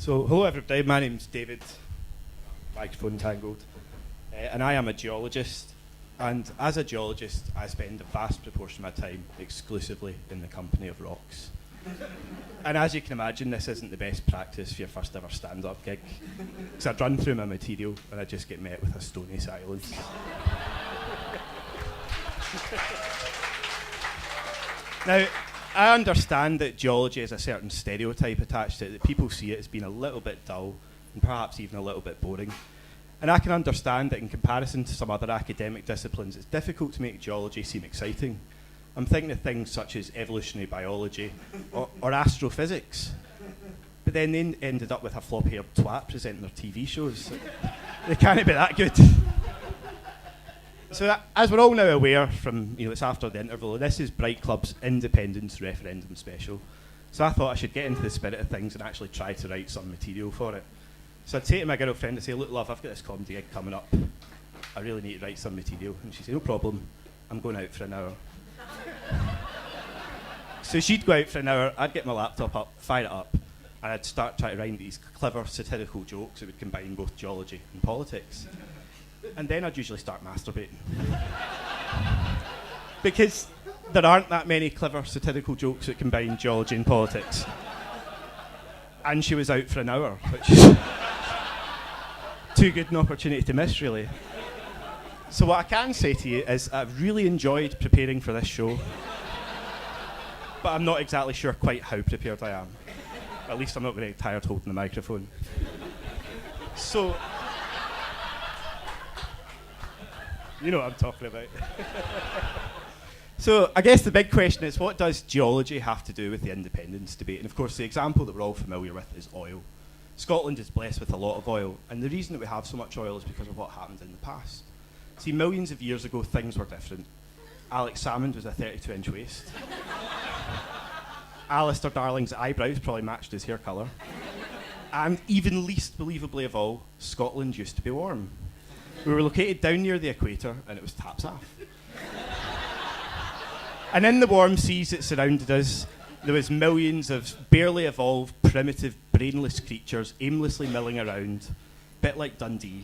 So, hello everybody, my name's David, microphone tangled, and I am a geologist. And as a geologist, I spend a vast proportion of my time exclusively in the company of rocks. And as you can imagine, this isn't the best practice for your first ever stand-up gig, because I'd run through my material and I'd just get met with a stony silence. Now, I understand that geology has a certain stereotype attached to it, that people see it as being a little bit dull and perhaps even a little bit boring. And I can understand that in comparison to some other academic disciplines, it's difficult to make geology seem exciting. I'm thinking of things such as evolutionary biology or astrophysics. But then they ended up with a flop-haired twat presenting their TV shows. They can't be that good. So as we're all now aware from, it's after the interval, this is Bright Club's Independence Referendum special. So I thought I should get into the spirit of things and actually try to write some material for it. So I'd say to my girlfriend, I'd say, look, love, I've got this comedy gig coming up. I really need to write some material. And she'd say, no problem, I'm going out for an hour. So she'd go out for an hour, I'd get my laptop up, fire it up, and I'd start trying to write these clever satirical jokes that would combine both geology and politics. And then I'd usually start masturbating. Because there aren't that many clever satirical jokes that combine geology and politics. And she was out for an hour, which is too good an opportunity to miss, really. So what I can say to you is I've really enjoyed preparing for this show, but I'm not exactly sure quite how prepared I am. At least I'm not very tired holding the microphone. So, you know what I'm talking about. So I guess the big question is, what does geology have to do with the independence debate? And of course the example that we're all familiar with is oil. Scotland is blessed with a lot of oil, and the reason that we have so much oil is because of what happened in the past. See, millions of years ago things were different. Alex Salmond was a 32-inch waist. Alistair Darling's eyebrows probably matched his hair colour. And even least believably of all, Scotland used to be warm. We were located down near the equator, and it was taps off. And in the warm seas that surrounded us, there was millions of barely evolved, primitive, brainless creatures aimlessly milling around, a bit like Dundee.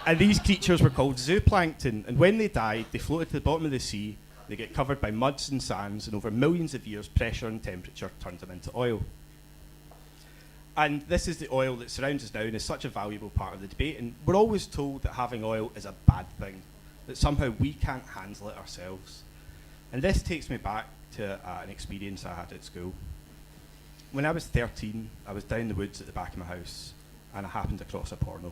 And these creatures were called zooplankton, and when they died, they floated to the bottom of the sea, they get covered by muds and sands, and over millions of years, pressure and temperature turned them into oil. And this is the oil that surrounds us now and is such a valuable part of the debate, and we're always told that having oil is a bad thing, that somehow we can't handle it ourselves. And this takes me back to an experience I had at school. When I was 13, I was down the woods at the back of my house, and I happened across a porno.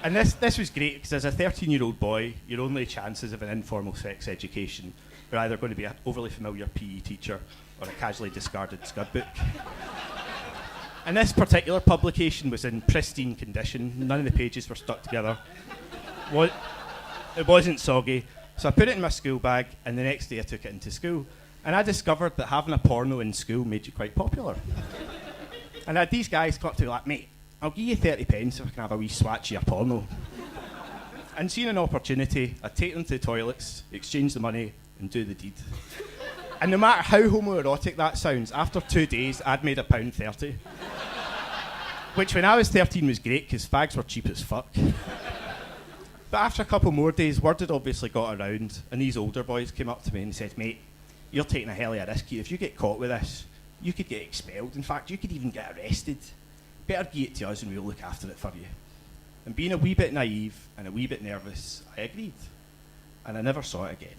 And this was great, because as a 13-year-old boy, your only chances of an informal sex education are either going to be an overly familiar PE teacher or a casually discarded scud book. And this particular publication was in pristine condition. None of the pages were stuck together. It wasn't soggy. So I put it in my school bag, and the next day I took it into school. And I discovered that having a porno in school made you quite popular. And I had these guys come up to me like, mate, I'll give you 30 pence if I can have a wee swatch of your porno. And seeing an opportunity, I'd take them to the toilets, exchange the money, and do the deed. And no matter how homoerotic that sounds, after 2 days, I'd made £1.30. Which when I was 13 was great, because fags were cheap as fuck. But after a couple more days, word had obviously got around, and these older boys came up to me and said, mate, you're taking a hell of a risk here. If you get caught with this, you could get expelled. In fact, you could even get arrested. Better give it to us and we'll look after it for you. And being a wee bit naive and a wee bit nervous, I agreed. And I never saw it again.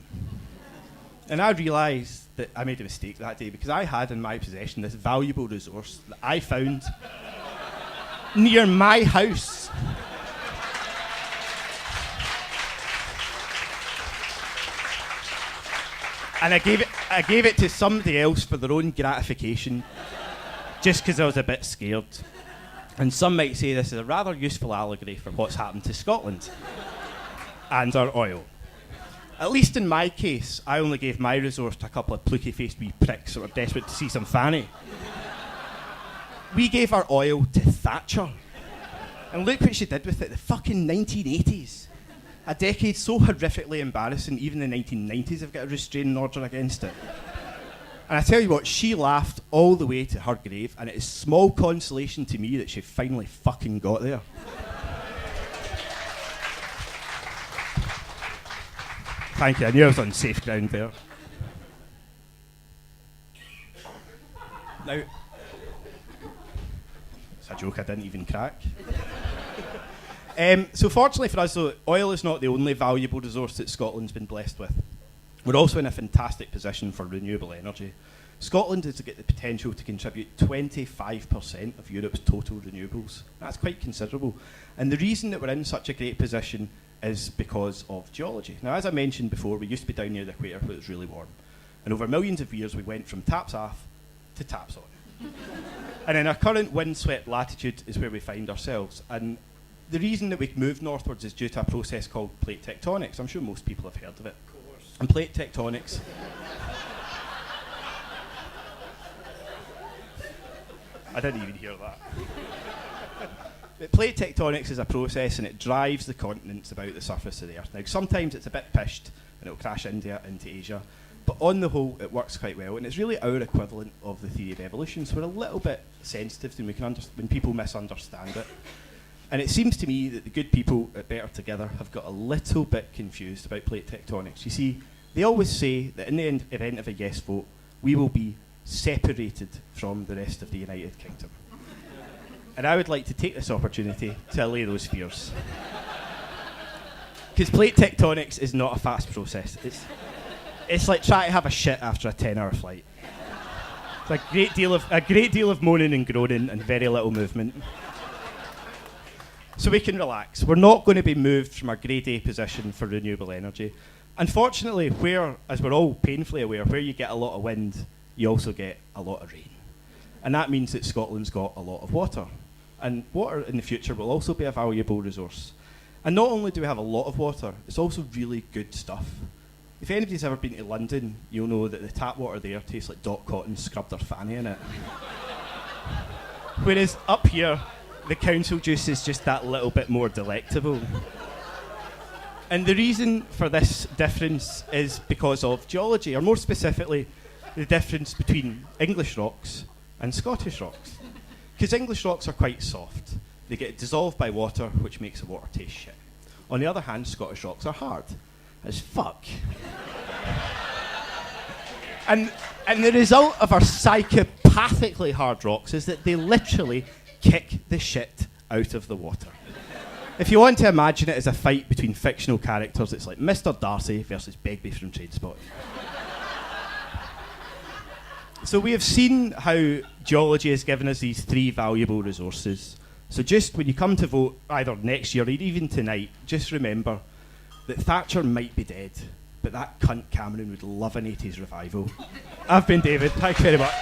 And I realised that I made a mistake that day, because I had in my possession this valuable resource that I found near my house. And I gave it to somebody else for their own gratification, just because I was a bit scared. And some might say this is a rather useful allegory for what's happened to Scotland and our oil. At least in my case, I only gave my resource to a couple of plucky-faced wee pricks that were desperate to see some fanny. We gave our oil to Thatcher. And look what she did with it, the fucking 1980s. A decade so horrifically embarrassing, even the 1990s have got a restraining order against it. And I tell you what, she laughed all the way to her grave, and it is small consolation to me that she finally fucking got there. Thank you, I knew I was on safe ground there. Now, it's a joke I didn't even crack. So fortunately for us though, oil is not the only valuable resource that Scotland's been blessed with. We're also in a fantastic position for renewable energy. Scotland has got the potential to contribute 25% of Europe's total renewables. That's quite considerable. And the reason that we're in such a great position is because of geology. Now, as I mentioned before, we used to be down near the equator where it was really warm. And over millions of years, we went from taps off to taps on. And in our current windswept latitude is where we find ourselves. And the reason that we've moved northwards is due to a process called plate tectonics. I'm sure most people have heard of it. Of course. And plate tectonics... I didn't even hear that. But plate tectonics is a process and it drives the continents about the surface of the Earth. Now, sometimes it's a bit pished and it'll crash India into Asia. But on the whole, it works quite well, and it's really our equivalent of the theory of evolution. So we're a little bit sensitive to when people misunderstand it. And it seems to me that the good people at Better Together have got a little bit confused about plate tectonics. You see, they always say that in the event of a yes vote, we will be separated from the rest of the United Kingdom. And I would like to take this opportunity to allay those fears. Because plate tectonics is not a fast process. It's like trying to have a shit after a 10-hour flight. It's a great deal of moaning and groaning and very little movement. So we can relax. We're not going to be moved from our grade A position for renewable energy. Unfortunately, as we're all painfully aware, where you get a lot of wind, you also get a lot of rain. And that means that Scotland's got a lot of water. And water in the future will also be a valuable resource. And not only do we have a lot of water, it's also really good stuff. If anybody's ever been to London, you'll know that the tap water there tastes like Doc Cotton scrubbed their fanny in it. Whereas up here, the council juice is just that little bit more delectable. And the reason for this difference is because of geology, or more specifically, the difference between English rocks and Scottish rocks. Because English rocks are quite soft. They get dissolved by water, which makes the water taste shit. On the other hand, Scottish rocks are hard as fuck. and the result of our psychopathically hard rocks is that they literally kick the shit out of the water. If you want to imagine it as a fight between fictional characters, it's like Mr. Darcy versus Begbie from Trainspotting. So we have seen how geology has given us these three valuable resources. So just when you come to vote, either next year or even tonight, just remember that Thatcher might be dead, but that cunt Cameron would love an 80s revival. I've been David. Thank you very much.